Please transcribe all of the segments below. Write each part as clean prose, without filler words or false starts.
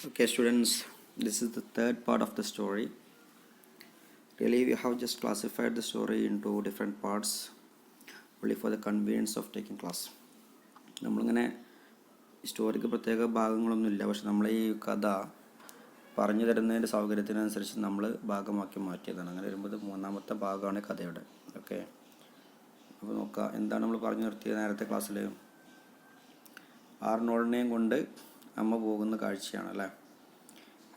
Okay, students, this is the third part of the story. Really, we have just classified the story into different parts only for the convenience of taking class. നമ്മളിങ്ങനെ സ്റ്റോറിക്ക് പ്രത്യേക ഭാഗങ്ങളൊന്നുമില്ല, പക്ഷെ നമ്മൾ ഈ കഥ പറഞ്ഞു തരുന്നതിൻ്റെ സൗകര്യത്തിനനുസരിച്ച് നമ്മൾ ഭാഗമാക്കി മാറ്റിയതാണ്. അങ്ങനെ വരുമ്പോൾ മൂന്നാമത്തെ ഭാഗമാണ് കഥയുടെ. ഓക്കെ, അപ്പോൾ നോക്കാം എന്താണ് നമ്മൾ പറഞ്ഞു നിർത്തിയത് നേരത്തെ ക്ലാസ്സിൽ. ആർണോൾഡിനെയും കൊണ്ട് അമ്മ പോകുന്ന കാഴ്ചയാണ് അല്ലേ.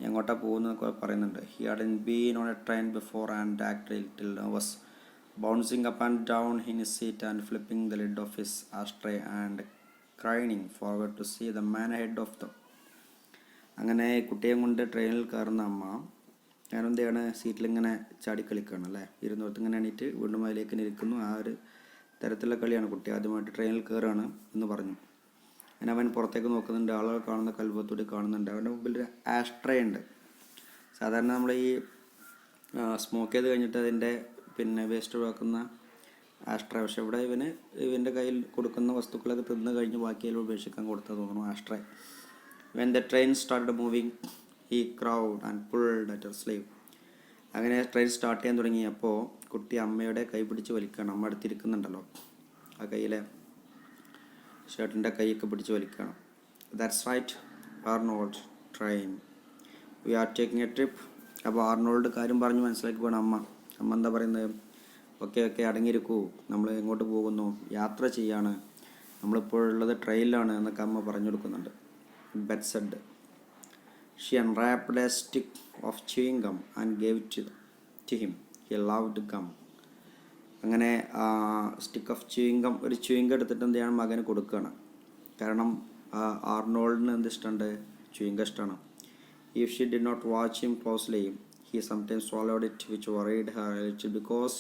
എങ്ങോട്ടാണ് പോകുന്നതൊക്കെ പറയുന്നുണ്ട്. He hadn't been on a train before and acted little nervous, bouncing up and down in his seat and flipping the lid off his ashtray and craning forward to see the man head of the. അങ്ങനെ കുട്ടിയെ കൊണ്ട് ട്രെയിനിൽ കയറുന്ന അമ്മ ഞാനെന്ത് ചെയ്യാണ്, സീറ്റിലിങ്ങനെ ചാടിക്കളിക്കുകയാണ് അല്ലേ. ഇരുന്നോടത്ത് ഇങ്ങനെ എണീറ്റ് വീണ്ടും അതിലേക്ക് ഇരിക്കുന്നു. ആ ഒരു തരത്തിലുള്ള കളിയാണ്. കുട്ടി ആദ്യമായിട്ട് ട്രെയിനിൽ കയറുകയാണ് എന്ന് പറഞ്ഞു. അങ്ങനെ അവൻ പുറത്തേക്ക് നോക്കുന്നുണ്ട്. ആളുകൾ കാണുന്ന കൽവത്തൂടി കാണുന്നുണ്ട്. അവൻ്റെ മുമ്പിൽ ഒരു ആസ്ട്രേ ഉണ്ട്. സാധാരണ നമ്മൾ ഈ സ്മോക്ക് ചെയ്ത് കഴിഞ്ഞിട്ട് അതിൻ്റെ വേസ്റ്റ് ഒഴിവാക്കുന്ന ആസ്ട്രേ. പക്ഷെ ഇവിടെ ഇവൻ്റെ കയ്യിൽ കൊടുക്കുന്ന വസ്തുക്കളൊക്കെ തിന്ന് കഴിഞ്ഞ് ബാക്കിയിൽ ഉപേക്ഷിക്കാൻ കൊടുത്താൽ തോന്നുന്നു ashtray. When the train started moving he crowd and pulled at her sleeve. അങ്ങനെ ട്രെയിൻ സ്റ്റാർട്ട് ചെയ്യാൻ തുടങ്ങിയപ്പോൾ കുട്ടി അമ്മയുടെ കൈ പിടിച്ച് വലിക്കുകയാണ്. അമ്മ അടുത്തിരിക്കുന്നുണ്ടല്ലോ, ആ കയ്യിലെ ഷർട്ടിൻ്റെ കൈയൊക്കെ പിടിച്ച് വലിക്കണം. That's right Arnold, train, we are taking a trip. അപ്പോൾ ആർണോൾഡ് കാര്യം പറഞ്ഞ് മനസ്സിലാക്കി പോകണം അമ്മ എന്താ പറയുന്നത്, ഓക്കെ അടങ്ങിയിരിക്കൂ, നമ്മൾ എങ്ങോട്ട് പോകുന്നു, യാത്ര ചെയ്യാണ്, നമ്മളിപ്പോഴുള്ളത് ട്രെയിനിലാണ് എന്നൊക്കെ അമ്മ പറഞ്ഞു കൊടുക്കുന്നുണ്ട്. Bet said. She unwrapped a stick of chewing gum and gave it to him. He loved gum. അങ്ങനെ സ്റ്റിക്ക് ഓഫ് ച്യൂയിങ്കം, ഒരു ച്യൂയിങ്കം എടുത്തിട്ട് എന്ത് ചെയ്യണം, മകന് കൊടുക്കുകയാണ്. കാരണം ആർണോൾഡിന് എന്ത് ഇഷ്ടമുണ്ട്, ച്യൂയിങ്കം ഇഷ്ടമാണ്. If she did not watch him closely he sometimes swallowed it, which worried her a little because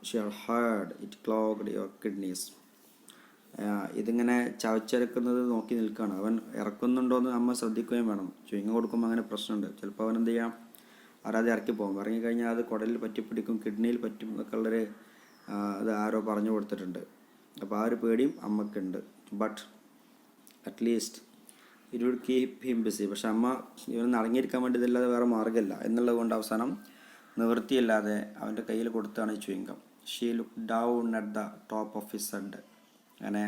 she had heard it clogged your kidneys. ഇതിങ്ങനെ ചവച്ചരക്കുന്നത് നോക്കി നിൽക്കുകയാണ്. അവൻ ഇറക്കുന്നുണ്ടോ എന്ന് അമ്മ ശ്രദ്ധിക്കുകയും വേണം. ച്യൂയിങ്കം കൊടുക്കുമ്പോൾ അങ്ങനെ പ്രശ്നമുണ്ട്. ചിലപ്പോൾ അവൻ എന്ത് ചെയ്യാം, ആരാതെ ഇറക്കി പോകും. ഇറങ്ങിക്കഴിഞ്ഞാൽ അത് കുടലിൽ പറ്റിപ്പിടിക്കും, കിഡ്നിയിൽ പറ്റും എന്നൊക്കെ ഉള്ളൊരു ഇത് ആരോ പറഞ്ഞു കൊടുത്തിട്ടുണ്ട്. അപ്പോൾ ആ ഒരു പേടിയും അമ്മക്കുണ്ട്. But at least it would keep him busy. പക്ഷെ അമ്മ ഇവനൊന്ന് അടങ്ങിയിരിക്കാൻ വേണ്ടി ഇതല്ലാതെ വേറെ മാർഗ്ഗമില്ല എന്നുള്ളത് കൊണ്ട് അവസാനം നിവൃത്തിയില്ലാതെ അവൻ്റെ കയ്യിൽ കൊടുത്താണ് ഈ chewing gum. She look down at the top of his head. അങ്ങനെ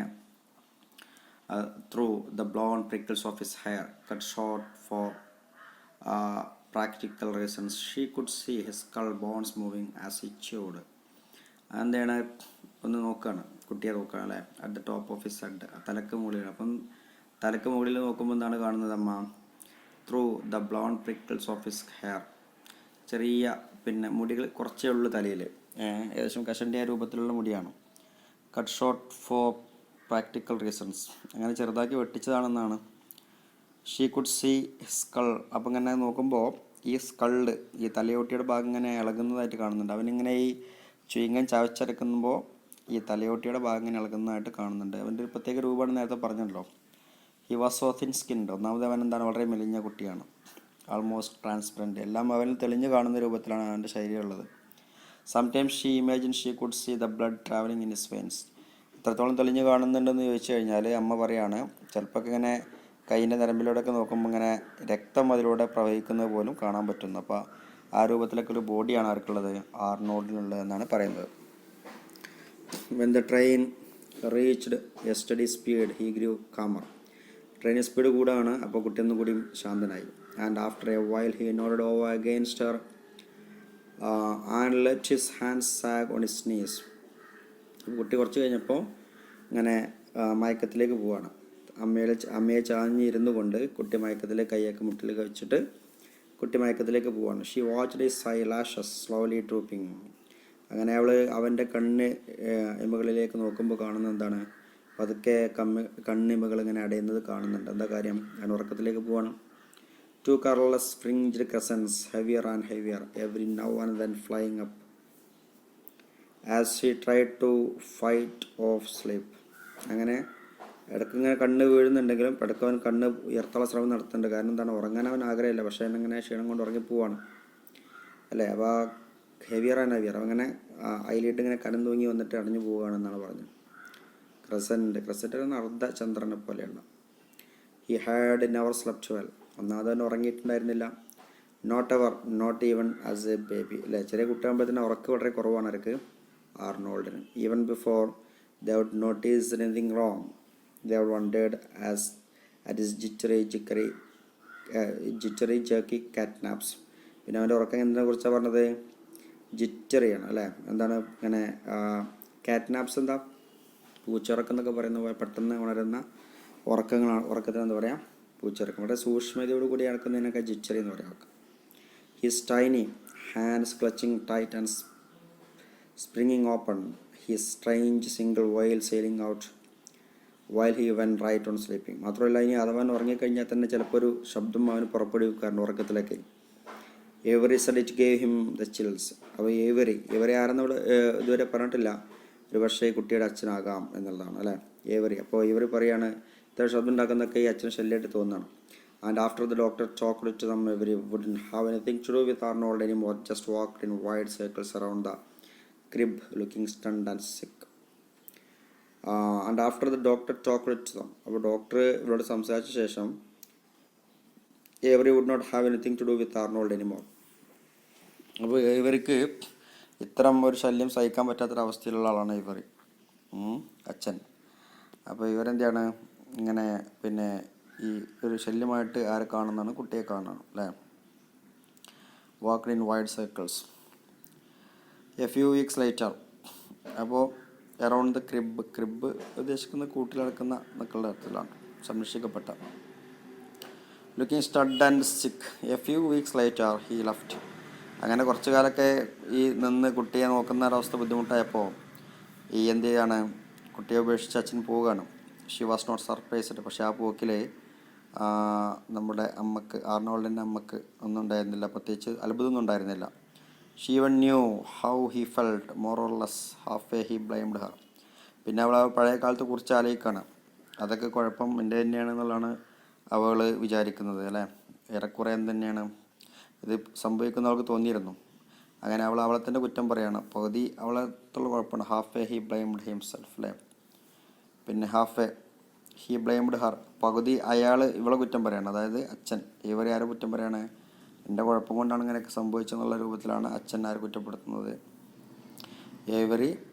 through the blond prickles of his hair cut short for practical reasons. She could see his skull bones moving as he chewed. എന്താണ് ഒന്ന് നോക്കുകയാണ്, കുട്ടിയെ നോക്കുകയാണ് അല്ലേ. At the top of his head, തലക്ക് മുകളിൽ. അപ്പം തലക്ക് മുകളിൽ നോക്കുമ്പോൾ എന്താണ് കാണുന്നത് അമ്മ, through the blond prickles of his hair. ചെറിയ മുടികൾ കുറച്ചേ ഉള്ളൂ തലയിൽ, ഏകദേശം കഷണ്ടിയ രൂപത്തിലുള്ള മുടിയാണ്. Cut short for practical reasons, അങ്ങനെ ചെറുതാക്കി വെട്ടിച്ചതാണെന്നാണ്. She could see skull. അപ്പം ഇങ്ങനെ നോക്കുമ്പോൾ ഈ സ്കള്, ഈ തലയോട്ടിയുടെ ഭാഗം ഇങ്ങനെ ഇളകുന്നതായിട്ട് കാണുന്നുണ്ട്. അവനിങ്ങനെ ഈ ചുയിങ്ങൻ ചവച്ചരക്കുമ്പോൾ ഈ തലയോട്ടിയുടെ ഭാഗം ഇങ്ങനെ ഇളകുന്നതായിട്ട് കാണുന്നുണ്ട്. അവൻ്റെ ഒരു പ്രത്യേക രൂപമാണ് നേരത്തെ പറഞ്ഞല്ലോ. He was so thin skinned. ഒന്നാമത് അവൻ എന്താണ്, വളരെ മെലിഞ്ഞ കുട്ടിയാണ്. ആൾമോസ്റ്റ് ട്രാൻസ്പെറൻറ്റ്, എല്ലാം അവനിൽ തെളിഞ്ഞു കാണുന്ന രൂപത്തിലാണ് അവൻ്റെ ശൈലി ഉള്ളത്. Sometimes she imagine she could see the blood travelling in his veins. എത്രത്തോളം തെളിഞ്ഞു കാണുന്നുണ്ടെന്ന് ചോദിച്ചു കഴിഞ്ഞാൽ അമ്മ പറയാണ്, ചിലപ്പോൾ ഇങ്ങനെ കൈയിൻ്റെ നരമ്പിലൂടെയൊക്കെ നോക്കുമ്പോൾ ഇങ്ങനെ രക്തം അതിലൂടെ പ്രവഹിക്കുന്നത് പോലും കാണാൻ പറ്റുന്നു. അപ്പോൾ ആ രൂപത്തിലൊക്കെ ഒരു ബോഡിയാണ് ആർക്കുള്ളത്, ആർണോൾഡിനുള്ളത് എന്നാണ് പറയുന്നത്. When the train reached a steady speed he grew calmer. Train speed കൂടാണ്, അപ്പോൾ കുട്ടി ഒന്നും കൂടി ശാന്തനായി. And after a while he nodded over against her and let his hands sag on his knees. കുട്ടി കുറച്ച് കഴിഞ്ഞപ്പോൾ ഇങ്ങനെ മയക്കത്തിലേക്ക് പോവാണ്. അമ്മയെ ചാഞ്ഞിരുന്നു കൊണ്ട് കുട്ടി മയക്കത്തിലേക്ക് കൈയൊക്കെ മുട്ടിലേക്ക് വെച്ചിട്ട് കുട്ടി മയക്കത്തിലേക്ക് പോവാണ്. She watched his I lashes slowly drooping. അങ്ങനെ അവൻ്റെ ഇമകളിലേക്ക് നോക്കുമ്പോൾ കാണുന്ന എന്താണ്, പതുക്കെ കണ്ണിമകൾ ഇങ്ങനെ അടയുന്നത് കാണുന്നുണ്ട്. എന്താ കാര്യം, ഞാൻ ഉറക്കത്തിലേക്ക് പോവാണ്. Two curlless fringed crescents heavier and heavier every now and then flying up as she tried to fight off sleep. അങ്ങനെ ഇടയ്ക്ക് ഇങ്ങനെ കണ്ണ് വീഴുന്നുണ്ടെങ്കിലും പടക്കവൻ കണ്ണ് ഉയർത്താനുള്ള ശ്രമം നടത്തുന്നുണ്ട്. കാരണം എന്താണ്, ഉറങ്ങാൻ അവൻ ആഗ്രഹമില്ല, പക്ഷേ ഇങ്ങനെ ക്ഷീണം കൊണ്ട് ഉറങ്ങിപ്പോവാണ് അല്ലേ. അപ്പോൾ ഹെവിയർ ആൻഡ് ഹെവിയർ അങ്ങനെ അതിലിട്ട് ഇങ്ങനെ കനം തൂങ്ങി വന്നിട്ട് അടഞ്ഞു പോവുകയാണെന്നാണ് പറഞ്ഞത്. ക്രസൻറ്റ് എന്ന അർദ്ധചന്ദ്രനെ പോലെയാണ്. He had never slept well, ഒന്നാമത് തന്നെ ഉറങ്ങിയിട്ടുണ്ടായിരുന്നില്ല. Not ever, not even as a baby, അല്ലേ? ചെറിയ കുട്ടിയാകുമ്പോൾ തന്നെ ഉറക്ക് വളരെ കുറവാണ് അവർക്ക്, ആർണോൾഡിന്. Even before they would notice anything wrong they would wondered as at his jittery jerky cat naps. പിന്നെ അവൻ്റെ ഉറക്കം എന്തിനെ കുറിച്ചാണ് പറഞ്ഞത്? ജിറ്ററിയാണ്, അല്ലേ? എന്താണ് ഇങ്ങനെ കാറ്റ് നാപ്സ്? എന്താ പൂച്ചുറക്കം എന്നൊക്കെ പറയുന്ന പോലെ പെട്ടെന്ന് ഉണരുന്ന ഉറക്കങ്ങളാണ്. ഉറക്കത്തിന് എന്താ പറയുക? പൂച്ചുറക്കം. വളരെ സൂക്ഷ്മതയോട് കൂടി നടക്കുന്നതിനൊക്കെ ജിറ്ററി എന്ന് പറയാം. His tiny hands clutching tight and springing open, his strange single while sailing out while he went right on sleeping. മാത്രമല്ല, ഇനി അഥവാൻ ഉറങ്ങിക്കഴിഞ്ഞാൽ തന്നെ ചിലപ്പോൾ ഒരു ശബ്ദം അവന് പുറപ്പെടുവിക്കാറുണ്ട് ഉറക്കത്തിലേക്ക്. Avery said it gave him the chills. അപ്പോൾ ഇവരെ ആരെന്ന് ഇതുവരെ പറഞ്ഞിട്ടില്ല. ഒരു പക്ഷേ കുട്ടിയുടെ അച്ഛനാകാം എന്നുള്ളതാണ്, അല്ലേ? ഏവറി. അപ്പോൾ ഇവർ പറയാണ് ഇത്ര ശബ്ദം ഉണ്ടാക്കുന്നതൊക്കെ ഈ അച്ഛന് ശല്യമായിട്ട് തോന്നുന്നതാണ്. And after the doctor talked to them, every wouldn't have anything to do with Arnold anymore, just walked in wide circles around the crib, looking stunned and sick. And after the doctor talked to them, അപ്പോൾ doctor ഇവരോട് സംസാരിച്ച ശേഷം every would not have anything to do with Arnold anymore. അപ്പോൾ ഇവർക്ക് ഇത്തരം ഒരു ശല്യം സഹിക്കാൻ പറ്റാത്തൊരവസ്ഥയിലുള്ള ആളാണ് ഇവർ, അച്ഛൻ. അപ്പോൾ ഇവരെന്താണ് ഇങ്ങനെ പിന്നെ ഈ ഒരു ശല്യമായിട്ട് ആരെ കാണുന്നതാണ്? കുട്ടിയെ കാണുന്നതാണ്, അല്ലേ? Walked in wide circles. A few weeks later, അപ്പോൾ അറൗണ്ട് ദ ക്രിബ് ഉദ്ദേശിക്കുന്ന കൂട്ടിൽ നടക്കുന്ന മക്കളുടെ അർത്ഥത്തിലാണ്, സംരക്ഷിക്കപ്പെട്ട. ലുക്കിംഗ് സ്റ്റഡ് ആൻഡ് സിക്ക്, A few weeks later he left. അങ്ങനെ കുറച്ച് കാലമൊക്കെ ഈ നിന്ന് കുട്ടിയെ നോക്കുന്ന ഒരവസ്ഥ ബുദ്ധിമുട്ടായപ്പോൾ ഈ എന്ത് ചെയ്യാണ്? കുട്ടിയെ ഉപേക്ഷിച്ച് അച്ഛൻ പോവുകയാണ്. She was not surprised. പക്ഷേ ആ പോക്കിൽ നമ്മുടെ അമ്മക്ക്, ആർണോൾഡിൻ്റെ അമ്മക്ക് ഒന്നും ഉണ്ടായിരുന്നില്ല, പ്രത്യേകിച്ച് അത്ഭുതമൊന്നും ഉണ്ടായിരുന്നില്ല. She one new how he felt, more or less half way he blamed Har. പിന്നെ അവൾ പഴയ കാലത്തെ കുറിച്ച് ആലോചിക്കുകയാണ്. അതൊക്കെ കുഴപ്പം എൻ്റെ തന്നെയാണെന്നുള്ളതാണ് അവൾ വിചാരിക്കുന്നത്, അല്ലേ? ഏറെക്കുറെ തന്നെയാണ് ഇത് സംഭവിക്കുന്ന അവൾക്ക് തോന്നിയിരുന്നു. അങ്ങനെ അവളെ തന്നെ കുറ്റം പറയുകയാണ്. പകുതി അവളത്തുള്ള കുഴപ്പമാണ്. Half way he blamed himself, അല്ലേ? പിന്നെ half way he blamed Har, പകുതി അയാൾ ഇവളെ കുറ്റം പറയാണ്. അതായത് അച്ഛൻ ഇവരെ ആരെ കുറ്റം പറയാണ്? എൻ്റെ കുഴപ്പം കൊണ്ടാണ് ഇങ്ങനെയൊക്കെ സംഭവിച്ചെന്നുള്ള രൂപത്തിലാണ് അച്ഛൻ ആരെ കുറ്റപ്പെടുത്തുന്നത്? ഇവർ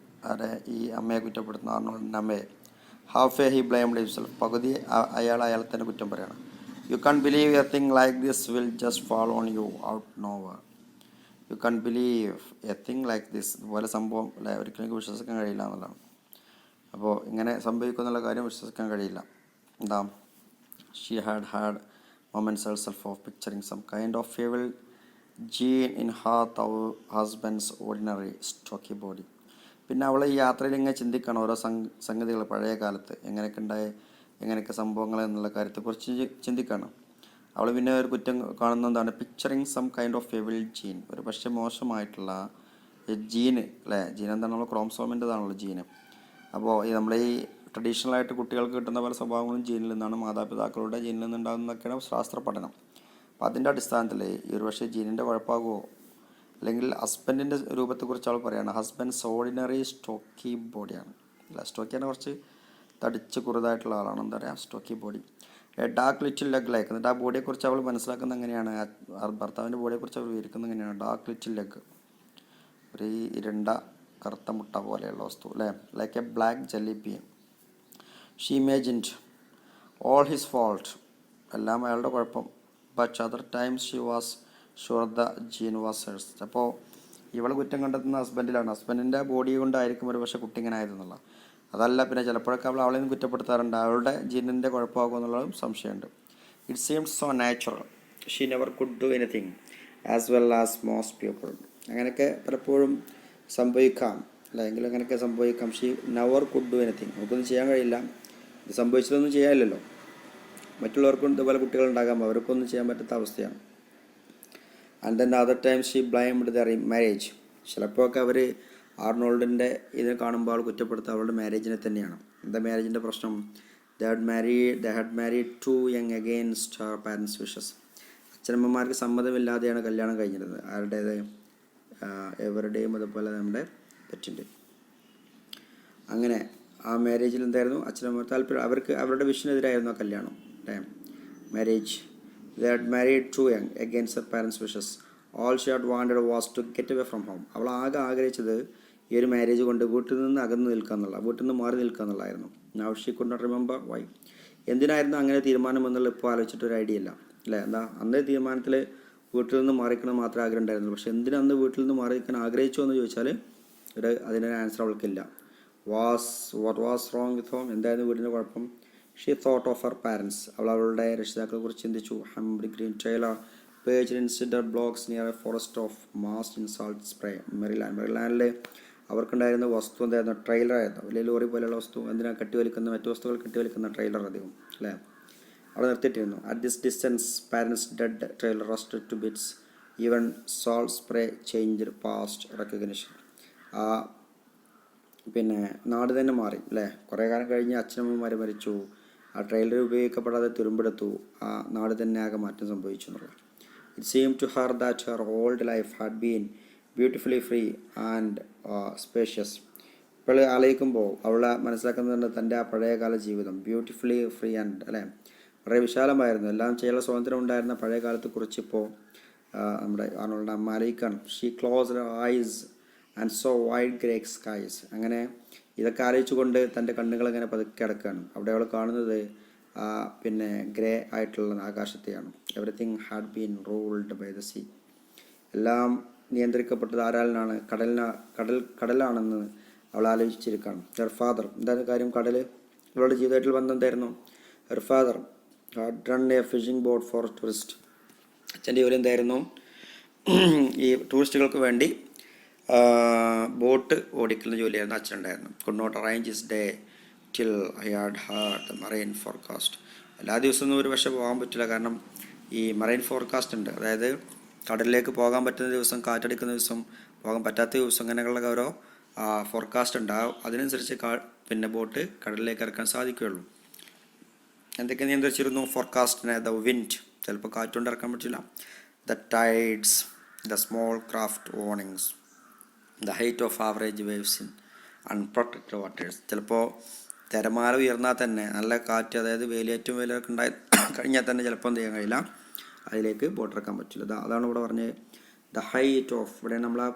ആരെ? ഈ അമ്മയെ കുറ്റപ്പെടുത്തുന്ന, ആർണോൾഡിൻ്റെ അമ്മയെ. Half way he blamed himself, പകുതി അയാളെ തന്നെ കുറ്റം പറയാണ്. You can't believe a thing like this will just fall on you out nowhere. You can't believe a thing like this, ഇതുപോലെ സംഭവം, അല്ലെ? ഒരിക്കലും വിശ്വസിക്കാൻ കഴിയില്ല എന്നുള്ളതാണ്. അപ്പോൾ ഇങ്ങനെ സംഭവിക്കുന്നുള്ള കാര്യം വിശ്വസിക്കാൻ കഴിയില്ല. എന്താ? She had moments herself of picturing some kind of evil gene in her husband's ordinary stocky body. പിന്നെ അവൾ ഈ യാത്രയിൽ ഇങ്ങനെ ചിന്തിക്കണം ഓരോ സംഗതികൾ, പഴയ കാലത്ത് എങ്ങനെയൊക്കെ സംഭവങ്ങൾ എന്നുള്ള കാര്യത്തെക്കുറിച്ച് ചിന്തിക്കണം. അവൾ പിന്നെ ഒരു കുറ്റം കാണുന്ന എന്താണ്? Picturing some kind of evil gene, ഒരു പക്ഷേ മോശമായിട്ടുള്ള ജീന്, അല്ലേ? ജീൻ എന്താണ്? നമ്മൾ ക്രോമസോമിൻ്റെതാണല്ലോ ജീന്. അപ്പോൾ നമ്മൾ ഈ ട്രഡീഷണലായിട്ട് കുട്ടികൾക്ക് കിട്ടുന്ന പല സ്വഭാവങ്ങളും ജീനിൽ നിന്നാണ്, മാതാപിതാക്കളുടെ ജീനിൽ നിന്നുണ്ടാകുന്നതൊക്കെയാണ് ശാസ്ത്ര പഠനം. അപ്പോൾ അതിൻ്റെ അടിസ്ഥാനത്തിൽ ഈ ഒരു പക്ഷേ ജീനിൻ്റെ കുഴപ്പമാകുമോ? അല്ലെങ്കിൽ ഹസ്ബൻഡിൻ്റെ രൂപത്തെക്കുറിച്ച് അവൾ പറയുകയാണ്. ഹസ്ബൻഡ്സ് ഓർഡിനറി സ്റ്റോക്കി ബോഡിയാണ്, അല്ല? സ്റ്റോക്കിയാണ് കുറച്ച് തടിച്ച് കുറുതായിട്ടുള്ള ആളാണ്. എന്താ പറയുക? Stocky body. A dark little leg like. എന്നിട്ട് ആ ബോഡിയെക്കുറിച്ച് അവൾ മനസ്സിലാക്കുന്നത് എങ്ങനെയാണ്? ഭർത്താവിൻ്റെ ബോഡിയെക്കുറിച്ച് അവൾ വിവരിക്കുന്നത് എങ്ങനെയാണ്? ഡാർക്ക് ലിറ്റിൽ ലെഗ്, ഒരു ഇരുണ്ട കറുത്ത മുട്ട പോലെയുള്ള വസ്തു, അല്ലേ? Like a black jelly bean. She imagined all his fault, എല്ലാം അയാളുടെ കുഴപ്പം. But other times she was sure the gene was hers. അപ്പോൾ ഇവൾ കുറ്റം കണ്ടെത്തുന്ന ഹസ്ബൻഡിലാണ്. ഹസ്ബൻഡിൻ്റെ ബോഡി കൊണ്ടായിരിക്കും ഒരു പക്ഷേ കുട്ടി ഇങ്ങനെ ആയതെന്നുള്ള. അതല്ല, പിന്നെ ചിലപ്പോഴൊക്കെ അവളെ നിന്ന് കുറ്റപ്പെടുത്താറുണ്ട്. അവളുടെ ജീനിൻ്റെ കുഴപ്പമാകുമോ എന്നുള്ളതും സംശയമുണ്ട്. It seems so natural she never could do anything as well as most people. അങ്ങനെയൊക്കെ പലപ്പോഴും സംഭവിക്കാം, അല്ലെങ്കിൽ അങ്ങനെയൊക്കെ സംഭവിക്കാം. She never could do anything, നമുക്കൊന്നും ചെയ്യാൻ കഴിയില്ല. ഇത് സംഭവിച്ചതൊന്നും ചെയ്യാനില്ലല്ലോ. മറ്റുള്ളവർക്കും ഇതുപോലെ കുട്ടികളുണ്ടാകാം, അവർക്കൊന്നും ചെയ്യാൻ പറ്റാത്ത അവസ്ഥയാണ്. And then other times she blamed the marriage. ചിലപ്പോൾ ഒക്കെ അവർ ആർണോൾഡിൻ്റെ ഇത് കാണുമ്പോൾ അവൾ കുറ്റപ്പെടുത്തുക അവളുടെ മാരേജിനെ തന്നെയാണ്. എന്താ മാരേജിൻ്റെ പ്രശ്നം? They had married too young against her parents wishes. അച്ഛനമ്മമാർക്ക് സമ്മതമില്ലാതെയാണ് കല്യാണം കഴിഞ്ഞിരുന്നത്. ആരുടേത്? എവരുടെയും അതുപോലെ നമ്മുടെ പെറ്റിൻ്റെ. അങ്ങനെ ആ മാരേജിൽ എന്തായിരുന്നു? അച്ഛനമ്മ താല്പര്യം, അവരുടെ വിഷനെതിരായിരുന്നു ആ കല്യാണം, അല്ലേ? marriage. They had married too young against her parents' wishes. All she had wanted was to get away from home. അവൾ ആകെ ആഗ്രഹിച്ചത് ഈ ഒരു മാരേജ് കൊണ്ട് വീട്ടിൽ നിന്ന് അകന്ന് നിൽക്കുക എന്നുള്ള, വീട്ടിൽ നിന്ന് മാറി നിൽക്കുക എന്നുള്ളതായിരുന്നു. Now she could not remember why. എന്തിനായിരുന്നു അങ്ങനെ തീരുമാനം എന്നുള്ള ഇപ്പോൾ ആലോചിച്ചിട്ട് ഒരു ഐഡിയ ഇല്ല അല്ലേ. എന്താ അന്നേ തീരുമാനത്തിൽ വീട്ടിൽ നിന്ന് മാറിക്കണം മാത്രമേ ആഗ്രഹം ഉണ്ടായിരുന്നുള്ളൂ. പക്ഷെ എന്തിനന്ന് വീട്ടിൽ നിന്ന് മാറി നിൽക്കാൻ ആഗ്രഹിച്ചു എന്ന് ചോദിച്ചാൽ അതിനൊരു ആൻസർ അവൾക്കില്ല. What was wrong with home, എന്തായിരുന്നു വീടിൻ്റെ കുഴപ്പം? She thought of her parents, അവൾ അവളുടെ രക്ഷിതാക്കളെ കുറിച്ച് ചിന്തിച്ചു. Humbly green trailer paged in cedar blocks near a forest of mast in salt spray. മെറിലാൻഡിൽ അവർക്കുണ്ടായിരുന്ന വസ്തു എന്തായിരുന്നു? ട്രെയിലറായിരുന്നു. വലിയ ലോറി പോലെയുള്ള വസ്തു, എന്തിനാ കെട്ടിവലിക്കുന്ന മറ്റു വസ്തുക്കൾ കെട്ടിവലിക്കുന്ന ട്രെയിലർ അധികം അല്ലേ, അവിടെ നിർത്തിയിട്ടിരുന്നു. At this distance parents dead trailer rusted to bits. Even salt spray changed past recognition. പിന്നെ നാട് തന്നെ മാറി അല്ലേ. കുറേ കാലം കഴിഞ്ഞ് അച്ഛനമ്മമാർ മരിച്ചു, ആ ട്രെയിലർ ഉപയോഗിക്കപ്പെടാതെ തുരുമ്പെടുത്തു, ആ നാട് തന്നെ ആകെ മാറ്റം സംഭവിച്ചു എന്നുള്ളത്. It seem to her that her old life had been beautifully free and spacious. ഇപ്പോൾ ആലോചിക്കുമ്പോൾ അവൾ മനസ്സിലാക്കുന്നുണ്ട് തൻ്റെ ആ പഴയകാല ജീവിതം ബ്യൂട്ടിഫുള്ളി ഫ്രീ ആൻഡ് അല്ലേ, വളരെ വിശാലമായിരുന്നു, എല്ലാം ചെയ്യാനുള്ള സ്വാതന്ത്ര്യം ഉണ്ടായിരുന്ന പഴയ കാലത്തെ കുറിച്ചിപ്പോൾ നമ്മുടെ ആളുടെ അമ്മ ആലോചിക്കാണ്. She close her eyes and saw wide grey skies. അങ്ങനെ ഇതൊക്കെ ആലോചിച്ചുകൊണ്ട് തൻ്റെ കണ്ണുകൾ ഇങ്ങനെ പതുക്കെ അടക്കുകയാണ്. അവിടെ അവൾ കാണുന്നത് പിന്നെ ഗ്രേ ആയിട്ടുള്ള ആകാശത്തെയാണ്. Everything had been ruled by the sea. എല്ലാം നിയന്ത്രിക്കപ്പെട്ടത് ആരാലാണ്? കടലാണെന്ന് അവൾ ആലോചിച്ചിരിക്കുകയാണ്. ഹെർ ഫാദർ, എന്താണ് കാര്യം? കടൽ അവളുടെ ജീവിതത്തിൽ ബന്ധം എന്തായിരുന്നു? Her father had run a fishing boat for tourist. അച്ഛൻ്റെ ജോലി എന്തായിരുന്നു? ഈ ടൂറിസ്റ്റുകൾക്ക് വേണ്ടി ബോട്ട് ഓടിക്കുന്ന ജോലിയായിരുന്നു അച്ഛനുണ്ടായിരുന്നു. Could not arrange his day till he had heard the marine forecast. എല്ലാ ദിവസവും ഒരു പക്ഷേ പോകാൻ പറ്റില്ല, കാരണം ഈ മറൈൻ ഫോർകാസ്റ്റ് ഉണ്ട്. അതായത് കടലിലേക്ക് പോകാൻ പറ്റുന്ന ദിവസം, കാറ്റടിക്കുന്ന ദിവസം, പോകാൻ പറ്റാത്ത ദിവസം, അങ്ങനെയുള്ള ഓരോ ഫോർകാസ്റ്റ് ഉണ്ടാകും. അതിനനുസരിച്ച് പിന്നെ ബോട്ട് കടലിലേക്ക് ഇറക്കാൻ സാധിക്കുകയുള്ളൂ. എന്തൊക്കെ നിയന്ത്രിച്ചിരുന്നു ഫോർകാസ്റ്റിനെ? ദ വിൻഡ്, ചിലപ്പോൾ കാറ്റുകൊണ്ട് ഇറക്കാൻ പറ്റില്ല. The tides, the small craft warnings, the height of average waves in unprotected waters. ചിലപ്പോൾ തിരമാല ഉയർന്നാൽ തന്നെ നല്ല കാറ്റ്, അതായത് വേലിയേറ്റവും വേലൊക്കെ ഉണ്ടായി കഴിഞ്ഞാൽ തന്നെ ചിലപ്പോൾ എന്ത് ചെയ്യാൻ കഴിയില്ല, അതിലേക്ക് ബോട്ട് ഇറക്കാൻ പറ്റില്ല. അതാണ് ഇവിടെ പറഞ്ഞത് ദ ഹൈറ്റ് ഓഫ്. ഇവിടെ നമ്മൾ ആ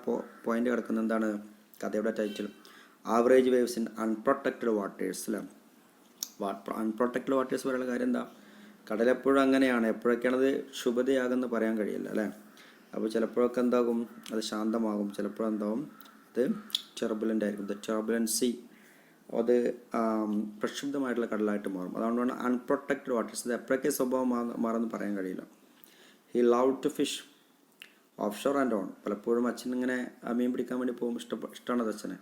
പോയിന്റ് കിടക്കുന്നത് എന്താണ് കഥയുടെ title? Average waves in unprotected waters അല്ലേ. അൺപ്രൊട്ടക്റ്റഡ് വാട്ടേഴ്സ് പറയുന്ന കാര്യം എന്താ? കടലെപ്പോഴും അങ്ങനെയാണ്, എപ്പോഴൊക്കെയാണത് ശുഭതയാകുമെന്ന് പറയാൻ കഴിയില്ല അല്ലേ. അപ്പോൾ ചിലപ്പോഴൊക്കെ എന്താകും, അത് ശാന്തമാകും, ചിലപ്പോഴെന്താകും അത് ടെർബുലൻ്റ് ആയിരിക്കും. ദ ടെർബുലൻറ്റ് സീ, അത് പ്രക്ഷുബ്ധമായിട്ടുള്ള കടലായിട്ട് മാറും. അതുകൊണ്ടാണ് അൺപ്രൊട്ടക്റ്റഡ് വാട്ടേഴ്സ്. ഇത് എപ്പോഴൊക്കെ സ്വഭാവം മാറുമെന്ന് പറയാൻ കഴിയില്ല. He love to fish off shore and on. പലപ്പോഴും അച്ഛൻ ഇങ്ങനെ മീൻ പിടിക്കാൻ വേണ്ടി പോകും, ഇഷ്ടമാണ് അച്ഛന്.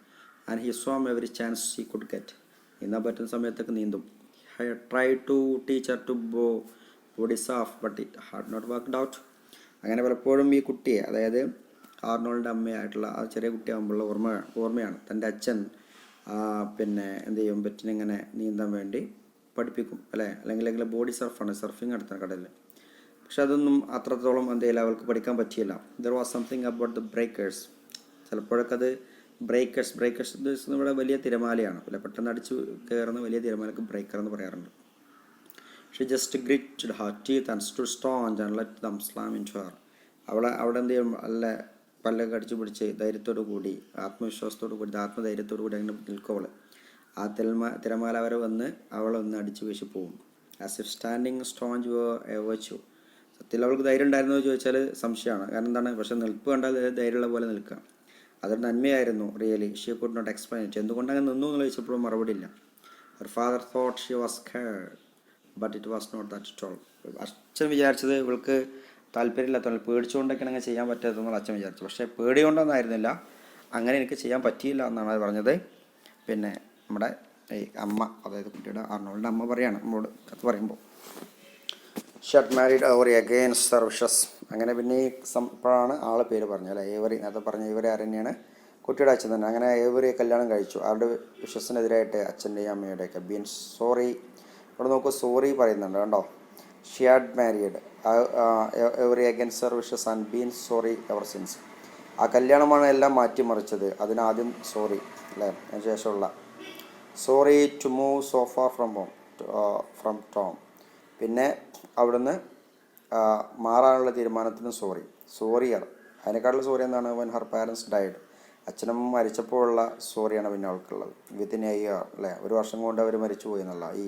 And he swam every chance he could get. നീന്താൻ പറ്റുന്ന സമയത്തൊക്കെ നീന്തും. He try to teach her to body surf but it had not worked out. അങ്ങനെ പലപ്പോഴും ഈ കുട്ടിയെ, അതായത് ആർണോൾഡിൻ്റെ അമ്മയായിട്ടുള്ള ആ ചെറിയ കുട്ടിയാകുമ്പോഴുള്ള ഓർമ്മയാണ് തൻ്റെ അച്ഛൻ പിന്നെ എന്ത് ചെയ്യും, ബെറ്റിനിങ്ങനെ നീന്താൻ വേണ്ടി പഠിപ്പിക്കും അല്ലേ. അല്ലെങ്കിൽ ബോഡി സർഫാണ്, സർഫിങ് നടത്തുന്ന കടലിൽ. പക്ഷെ അതൊന്നും അത്രത്തോളം എന്ത് ചെയ്യില്ല, അവൾക്ക് പഠിക്കാൻ പറ്റിയില്ല. There was something about the breakers. ചിലപ്പോഴൊക്കെ അത് ബ്രേക്കേഴ്സ് ഉദ്ദേശിക്കുന്നത് ഇവിടെ വലിയ തിരമാലയാണ് അല്ലെ, പെട്ടെന്ന് അടിച്ച് കയറുന്ന വലിയ തിരമാലക്ക് ബ്രേക്കർ എന്ന് പറയാറുണ്ട്. She just gritted her teeth and stood strong and let them slam into her. അവിടെ എന്ത് ചെയ്യും, നല്ല പല്ലൊക്കെ അടിച്ചു പിടിച്ച് ധൈര്യത്തോടു കൂടി, ആത്മവിശ്വാസത്തോടു കൂടി, ആത്മധൈര്യത്തോടു കൂടി അങ്ങനെ നിൽക്കും അവൾ. ആ തിരമാല വരെ വന്ന് അവളൊന്ന് അടിച്ചു വീശി പോവും. As if standing strong A virtue. സത്യത്തിൽ അവൾക്ക് ധൈര്യം ഉണ്ടായിരുന്നോ ചോദിച്ചാൽ സംശയമാണ്. കാരണം എന്താണ്, പക്ഷെ നിൽപ്പ് കണ്ടാൽ ധൈര്യമുള്ള പോലെ നിൽക്കുക. അതൊരു നന്മയായിരുന്നു. Really she could not explain it. എന്തുകൊണ്ട് അങ്ങനെ നിന്നു എന്ന് ചോദിച്ചപ്പോഴും മറുപടി ഇല്ല. Her father thought she was scared but it was not that at all. അച്ഛൻ വിചാരിച്ചത് ഇവൾക്ക് താല്പര്യമില്ലാത്ത, പേടിച്ചുകൊണ്ടൊക്കെയാണ് അങ്ങനെ ചെയ്യാൻ പറ്റാത്തതെന്നുള്ള അച്ഛൻ വിചാരിച്ചു. പക്ഷേ പേടി കൊണ്ടൊന്നായിരുന്നില്ല, അങ്ങനെ എനിക്ക് ചെയ്യാൻ പറ്റിയില്ല എന്നാണ് അത് പറഞ്ഞത്. പിന്നെ നമ്മുടെ ഈ അമ്മ, അതായത് കുട്ടിയുടെ ആർണോൾഡിൻ്റെ അമ്മ പറയാണ് നമ്മോട് കത്ത് പറയുമ്പോൾ. She'd married Avery against her wishes. അങ്ങനെ പിന്നെ ഈ ഇപ്പോഴാണ് ആളെ പേര് പറഞ്ഞത് അല്ലേ, ഏവറി. നേരത്തെ പറഞ്ഞ ഏവറി ആരെന്നെയാണ്? കുട്ടിയുടെ അച്ഛൻ തന്നെ. അങ്ങനെ ഏവറി കല്യാണം കഴിച്ചു. അവരുടെ വിശ്വസിനെതിരായിട്ട് അച്ഛൻ്റെയും അമ്മയുടെയൊക്കെ. ബീൻ സോറി, ഇവിടെ നോക്കൂ, സോറി പറയുന്നുണ്ട് കണ്ടോ. She had married Avery against her wishes and been sorry ever since. ആ കല്യാണമാണ് എല്ലാം മാറ്റിമറിച്ചത്. അതിനാദ്യം സോറി അല്ലേ, അതിന് ശേഷമുള്ള sorry to move so far from home from Tom. പിന്നെ അവിടുന്ന് മാറാനുള്ള തീരുമാനത്തിന് സോറിയർ അതിനെക്കാട്ടുള്ള സോറി എന്താണ്? വെൻ ഹർ പാരൻസ് ഡൈഡ്, അച്ഛനമ്മ മരിച്ചപ്പോഴുള്ള സോറിയാണ് പിന്നെ അവൾക്കുള്ളത്. വിത്തിൻ എ ഇയർ അല്ലേ, ഒരു വർഷം കൊണ്ട് അവർ മരിച്ചു പോയി എന്നുള്ള ഈ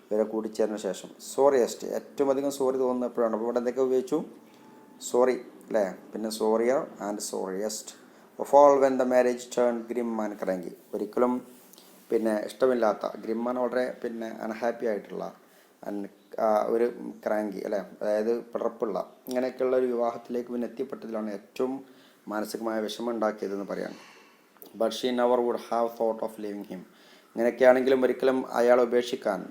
ഇവരെ കൂടിച്ചേർന്ന ശേഷം. സോറിയസ്റ്റ്, ഏറ്റവും അധികം സോറി തോന്നുന്നത് എപ്പോഴാണ്? അപ്പോൾ ഇവിടെ എന്തൊക്കെ ഉപയോഗിച്ചു? സോറി അല്ലേ, പിന്നെ sorrier and sorriest. Of all when the marriage turn grim and cranky, ഒരിക്കലും പിന്നെ ഇഷ്ടമില്ലാത്ത, ഗ്രിമ്മാണ് വളരെ പിന്നെ അൺഹാപ്പി ആയിട്ടുള്ള, ഒരു ക്രാങ്കി അല്ലേ, അതായത് പിറപ്പുള്ള, ഇങ്ങനെയൊക്കെയുള്ള ഒരു വിവാഹത്തിലേക്ക് പിന്നെ എത്തിപ്പെട്ടതിലാണ് ഏറ്റവും മാനസികമായ വിഷമം ഉണ്ടാക്കിയതെന്ന് പറയാം. But she never would have thought of leaving him, ഇങ്ങനെയൊക്കെയാണെങ്കിലും ഒരിക്കലും അയാളെ ഉപേക്ഷിക്കാൻ,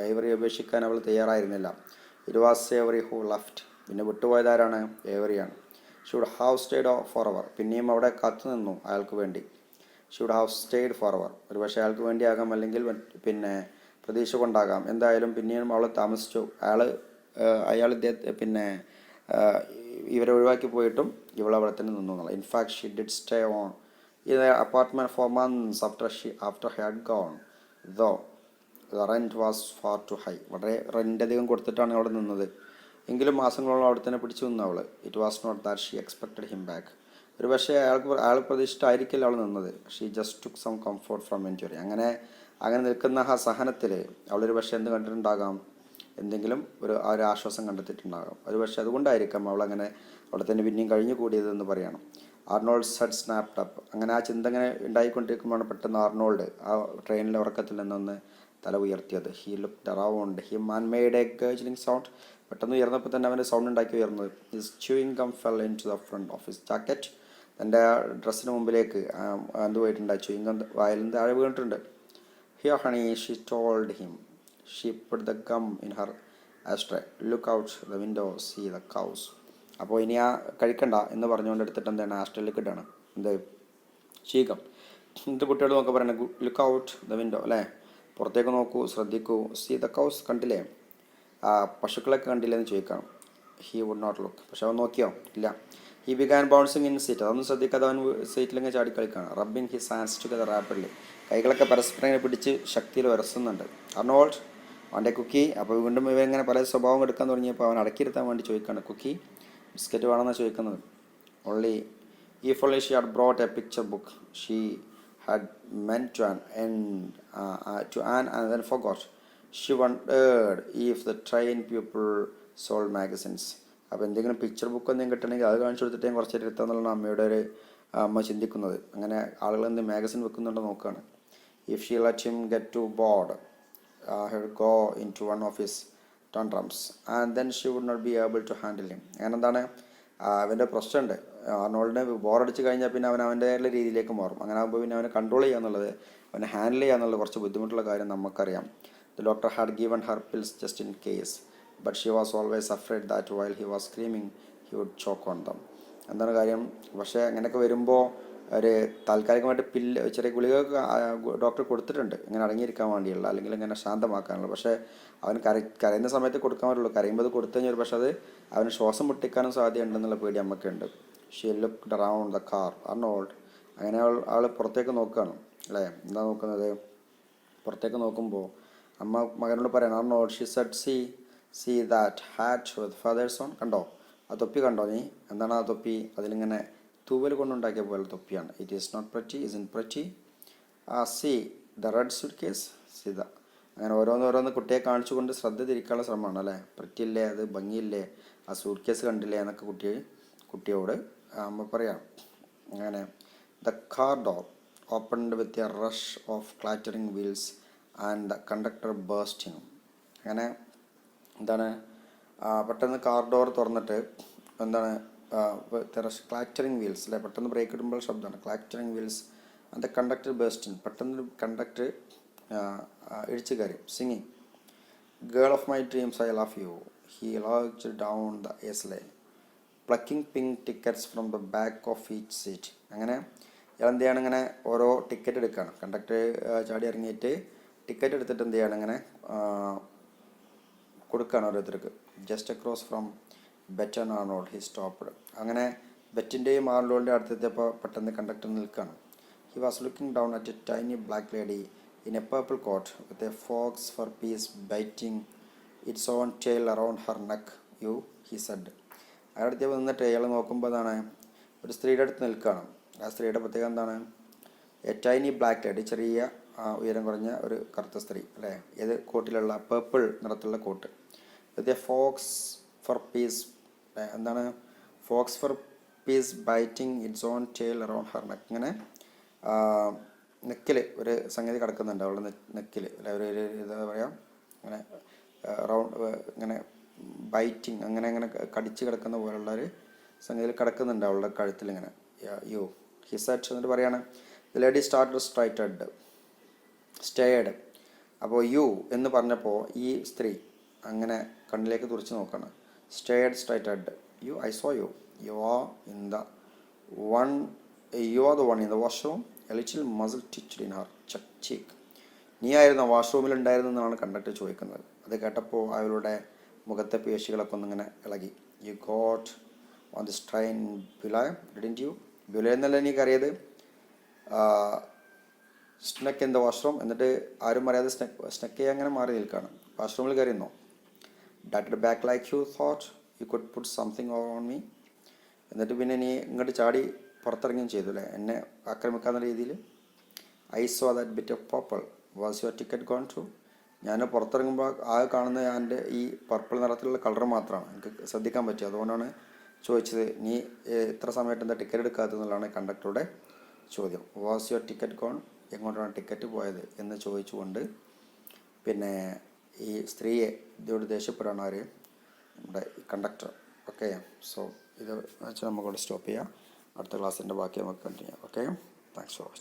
ഏവറി ഉപേക്ഷിക്കാൻ അവൾ തയ്യാറായിരുന്നില്ല. It was Avery who left, പിന്നെ വിട്ടുപോയതാരാണ്? ഏവറിയാണ്. Should have stayed forever, പിന്നെയും അവിടെ കാത്തു നിന്നു അയാൾക്ക് വേണ്ടി. Should have stayed forever, ഒരു പക്ഷേ അയാൾക്ക് വേണ്ടിയാകാം, അല്ലെങ്കിൽ പിന്നെ പ്രതീക്ഷ കൊണ്ടാകാം, എന്തായാലും പിന്നെയും അവൾ താമസിച്ചു. അയാൾ പിന്നെ ഇവരെ ഒഴിവാക്കി പോയിട്ടും ഇവൾ അവിടെ തന്നെ നിന്നു എന്നുള്ള. In fact Xi did stay on in the apartment for months after he had gone, though the rent was far too high. വളരെ റെൻ്റ് അധികം കൊടുത്തിട്ടാണ് അവിടെ നിന്നത്, എങ്കിലും മാസങ്ങളോളം അവിടെ തന്നെ പിടിച്ചു നിന്നു അവൾ. It was not that she expected him back, ഒരു പക്ഷേ അയാൾ പ്രതീക്ഷിച്ചിട്ടായിരിക്കില്ല അവൾ നിന്നത്. She just took some comfort from എൻജോറി, അങ്ങനെ നിൽക്കുന്ന ആ സഹനത്തിൽ അവളൊരു പക്ഷേ എന്ത് കണ്ടിട്ടുണ്ടാകാം? എന്തെങ്കിലും ഒരു ആശ്വാസം കണ്ടെത്തിയിട്ടുണ്ടാകാം. ഒരു പക്ഷേ അതുകൊണ്ടായിരിക്കാം അവളങ്ങനെ അവിടെ തന്നെ പിന്നെയും കഴിഞ്ഞു കൂടിയതെന്ന് പറയണം. ആർണോൾഡ് സെഡ് സ്നാപ്ഡ് അപ്പ്, അങ്ങനെ ആ ചിന്ത ഇങ്ങനെ ഉണ്ടായിക്കൊണ്ടിരിക്കുമ്പോഴാണ് പെട്ടെന്ന് ആർണോൾഡ് ആ ട്രെയിനിലെ ഉറക്കത്തിൽ നിന്നൊന്ന് തല ഉയർത്തിയത്. He looked around him and made a gurgling sound, പെട്ടെന്ന് ഉയർന്നപ്പോൾ തന്നെ അവൻ്റെ സൗണ്ട് ഉണ്ടാക്കി ഉയർന്നത്. His chewing gum fell into the front of his jacket, തൻ്റെ ഡ്രസ്സിന് മുമ്പിലേക്ക് എന്ത് പോയിട്ടുണ്ട്? ച്യൂയിങ് ഗം വായിൽ നിന്ന് താഴെ വീണിട്ടുണ്ട്. Here honey, she told him. She put the gum in her ashtray. Look out the window, see the cows. അപ്പോൾ ഇനി ആ കഴിക്കണ്ട എന്ന് പറഞ്ഞുകൊണ്ട് എടുത്തിട്ട് എന്താണ് ആസ്ട്രേലിയക്ക് ഇട്ടാണ് എന്ത് ചീകം. ഇത് കുട്ടിയോട് നോക്കാൻ പറയണേ, ലുക്ക് ഔട്ട് ദ വിൻഡോ അല്ലേ, പുറത്തേക്ക് നോക്കൂ, ശ്രദ്ധിക്കൂ. സീ ദ കൗസ്, കണ്ടില്ലേ പശുക്കളൊക്കെ കണ്ടില്ലേ എന്ന് ചോദിക്കണം. ഹി വുഡ് നോട്ട് ലുക്ക്, പക്ഷെ അവൻ നോക്കിയോ? ഇല്ല. He began bouncing in seat, അതൊന്നും ശ്രദ്ധിക്കാതെ അവൻ സീറ്റിലിങ്ങനെ ചാടിക്കളിക്കാണ്. Rubbing his hands together rapidly, കൈകളൊക്കെ പരസ്പരം പിടിച്ച് ശക്തിയിൽ ഉരസുന്നുണ്ട്. അർണോൾഡ് അവൻ്റെ കുക്കി. അപ്പോൾ വീണ്ടും ഇവരിങ്ങനെ പല സ്വഭാവം എടുക്കാൻ തുടങ്ങിയപ്പോൾ അവൻ അടക്കിയിരുത്താൻ വേണ്ടി ചോദിക്കുകയാണ്, കുക്കി ബിസ്ക്കറ്റ് വേണമെന്നാണ് ചോദിക്കുന്നത്. Only she had brought a picture book she had meant to an and then forgot. She wondered if the train people sold magazines. അപ്പോൾ എന്തെങ്കിലും പിക്ചർ ബുക്ക് എന്തെങ്കിലും കിട്ടണമെങ്കിൽ അത് കാണിച്ചു കൊടുത്തിട്ടേ കുറച്ച് ഇരുത്താന്നുള്ളതാണ് അമ്മയുടെ ഒരു അമ്മ ചിന്തിക്കുന്നത്. അങ്ങനെ ആളുകൾ എന്ത് മാഗസിൻ വെക്കുന്നുണ്ടോ നോക്കുകയാണ്. If she let him get to board he'd go into one of his tantrums and then she would not be able to handle him. അങ്ങനെ എന്താണ് അവൻ്റെ പ്രശ്നമുണ്ട്. ആർണോൾഡിനെ ബോറടിച്ച് കഴിഞ്ഞാൽ പിന്നെ അവൻ്റെതായുള്ള രീതിയിലേക്ക് മാറും. അങ്ങനെ ആകുമ്പോൾ പിന്നെ അവനെ കൺട്രോൾ ചെയ്യുക എന്നുള്ളത്, അവനെ ഹാൻഡിൽ ചെയ്യുക എന്നുള്ളത് കുറച്ച് ബുദ്ധിമുട്ടുള്ള കാര്യം നമുക്കറിയാം. The doctor had given her pills just in case, but she was always afraid that while he was screaming he would choke on them. എന്താണ് കാര്യം? പക്ഷേ അങ്ങനെയൊക്കെ വരുമ്പോൾ ഒരു താൽക്കാലികമായിട്ട് ചെറിയ ഗുളികയൊക്കെ ഡോക്ടർ കൊടുത്തിട്ടുണ്ട് ഇങ്ങനെ അടങ്ങിയിരിക്കാൻ വേണ്ടിയുള്ള, അല്ലെങ്കിൽ ഇങ്ങനെ ശാന്തമാക്കാനുള്ള. പക്ഷേ അവൻ കരയുന്ന സമയത്ത് കൊടുക്കാൻ പറ്റുള്ളൂ. കരയുമ്പോൾ അത് കൊടുത്തു കഴിഞ്ഞാൽ പക്ഷേ അത് അവന് ശ്വാസം മുട്ടിക്കാനും സാധ്യതയുണ്ടെന്നുള്ള പേടി നമുക്കുണ്ട്. She looked around the car Arnold, അങ്ങനെ അവൾ പുറത്തേക്ക് നോക്കുകയാണ് അല്ലേ. എന്താ നോക്കുന്നത്? പുറത്തേക്ക് നോക്കുമ്പോൾ അമ്മ മകനോട് പറയണം, Arnold she said see that hat with feathers on, കണ്ടോ ആ തൊപ്പി കണ്ടോ നീ? എന്താണ് ആ തൊപ്പി? അതിലിങ്ങനെ തൂവൽ കൊണ്ടുണ്ടാക്കിയ പോലെ തൊപ്പിയാണ്. It is not pretty, is in pretty. See the red suitcase, Sita. അങ്ങനെ ഓരോന്ന് കുട്ടിയെ കാണിച്ചുകൊണ്ട് ശ്രദ്ധ തിരിക്കാനുള്ള ശ്രമമാണ് അല്ലേ. പ്രറ്റിയില്ലേ, അത് ഭംഗിയില്ലേ, ആ സൂട്ട് കേസ് കണ്ടില്ലേ എന്നൊക്കെ കുട്ടിയോട് അമ്മ പറയാം. അങ്ങനെ the car door opened with a rush of clattering wheels and the conductor bursting. അങ്ങനെ എന്താണ് പെട്ടെന്ന് കാർ ഡോർ തുറന്നിട്ട് എന്താണ് ക്ലാറ്ററിങ് വീൽസ് അല്ലെ, പെട്ടെന്ന് ബ്രേക്ക് ഇടുമ്പോൾ ശബ്ദമാണ് clattering wheels and the conductor bursting, പെട്ടെന്ന് കണ്ടക്ടർ ഇടിച്ചു കയറി. Singing girl of my dreams I love you, he walked down the aisle plucking pink tickets from the back of each seat. അങ്ങനെ ഇയാൾ എന്ത് ചെയ്യാണ്? ഇങ്ങനെ ഓരോ ടിക്കറ്റ് എടുക്കുകയാണ്. കണ്ടക്ടർ ചാടി ഇറങ്ങിയിട്ട് ടിക്കറ്റ് എടുത്തിട്ട് എന്ത് ചെയ്യാണ്? ഇങ്ങനെ കൊടുക്കുകയാണ് ഓരോരുത്തർക്ക്. Just across from Bet and Arnold he stopped. അങ്ങനെ ബെറ്റിൻ്റെയും ആർണോൾഡിൻ്റെ അടുത്തെത്തിയപ്പോൾ പെട്ടെന്ന് കണ്ടക്ടർ നിൽക്കുകയാണ്. He was looking down at a tiny black lady in a purple coat with a fox fur piece biting its on tail around her neck you he said. അയാളുടെ അടുത്ത് നിന്നിട്ട് അയാൾ നോക്കുമ്പോൾ എന്താണ്, ഒരു സ്ത്രീയുടെ അടുത്ത് നിൽക്കുകയാണ്. ആ സ്ത്രീയുടെ പ്രത്യേകത എന്താണ്? എ ടൈനി ബ്ലാക്ക് ലേഡി, ചെറിയ ഉയരം കുറഞ്ഞ ഒരു കറുത്ത സ്ത്രീ അല്ലേ, ഏത് കോട്ടിലുള്ള പേർപ്പിൾ നിറത്തിലുള്ള coat. With a fox fur piece, എന്താണ് fox fur piece biting its on tail around her neck. ഇങ്ങനെ നെക്കിൽ ഒരു സംഗതി കിടക്കുന്നുണ്ട്, അവളുടെ നെക്കിൽ അല്ലെ, ഒരു എന്താ പറയുക, ഇങ്ങനെ റൗണ്ട് ഇങ്ങനെ ബൈറ്റിങ് അങ്ങനെ അങ്ങനെ കടിച്ച് കിടക്കുന്ന പോലുള്ള ഒരു സംഗതിയിൽ കിടക്കുന്നുണ്ട് അവളുടെ കഴുത്തിൽ ഇങ്ങനെ. യു ഹി സെഡ് എന്നിട്ട് പറയാണ്, ദ ലേഡി സ്റ്റാർട്ടഡ് സ്റ്റേഡ്. അപ്പോൾ യു എന്ന് പറഞ്ഞപ്പോൾ ഈ സ്ത്രീ അങ്ങനെ കണ്ണിലേക്ക് തുറച്ച് നോക്കണം. Stared you, I saw you, you are the one in the washroom, a little muscle twitched in her cheek. നീ ആയിരുന്ന വാഷ്റൂമിൽ ഉണ്ടായിരുന്നെന്നാണ് കണ്ടക്ടർ ചോദിക്കുന്നത്. അത് കേട്ടപ്പോൾ അവരുടെ മുഖത്തെ പേശികളൊക്കെ ഒന്നിങ്ങനെ ഇളകി. You got on this train ബുലായ് ഡിഡ്ന്റ് യു? ബുലായ് എന്നല്ല എനിക്കറിയത്, സ്നെക്ക് ഇൻ ദ വാഷ്റൂം. എന്നിട്ട് ആരും അറിയാതെ സ്നെക്കെ അങ്ങനെ മാറി നിൽക്കുകയാണ്. വാഷ്റൂമിൽ കയറിയെന്നോ? Dated back like you thought you could put something on me. എന്നിട്ട് പിന്നെ നീ ഇങ്ങോട്ട് ചാടി പുറത്തിറങ്ങുകയും ചെയ്തു അല്ലേ, എന്നെ ആക്രമിക്കാവുന്ന രീതിയിൽ. I saw that bit of purple, was your ticket gone to? ഞാൻ പുറത്തിറങ്ങുമ്പോൾ ആ കാണുന്ന എൻ്റെ ഈ പർപ്പിൾ നിറത്തിലുള്ള കളർ മാത്രമാണ് എനിക്ക് ശ്രദ്ധിക്കാൻ പറ്റിയത്. അതുകൊണ്ടാണ് ചോദിച്ചത്, നീ ഇത്ര സമയത്ത് എന്താ ടിക്കറ്റ് എടുക്കാത്തതെന്നുള്ളതാണ് കണ്ടക്ടറുടെ ചോദ്യം. വാസ് യുവർ ടിക്കറ്റ് ഗോൺ, എങ്ങോട്ടാണ് ടിക്കറ്റ് പോയത് എന്ന് ചോദിച്ചുകൊണ്ട് പിന്നെ ഈ സ്ത്രീയെ ഇതോട് ദേഷ്യപ്പെടാണ് ആര്, നമ്മുടെ കണ്ടക്ടർ. ഓക്കെ, സോ ഇത് വെച്ച് നമുക്കവിടെ സ്റ്റോപ്പ് ചെയ്യാം. അടുത്ത ക്ലാസ്സിൻ്റെ ബാക്കി നമുക്ക് കണ്ടിന്യൂ ചെയ്യാം. Okay, thanks for watching.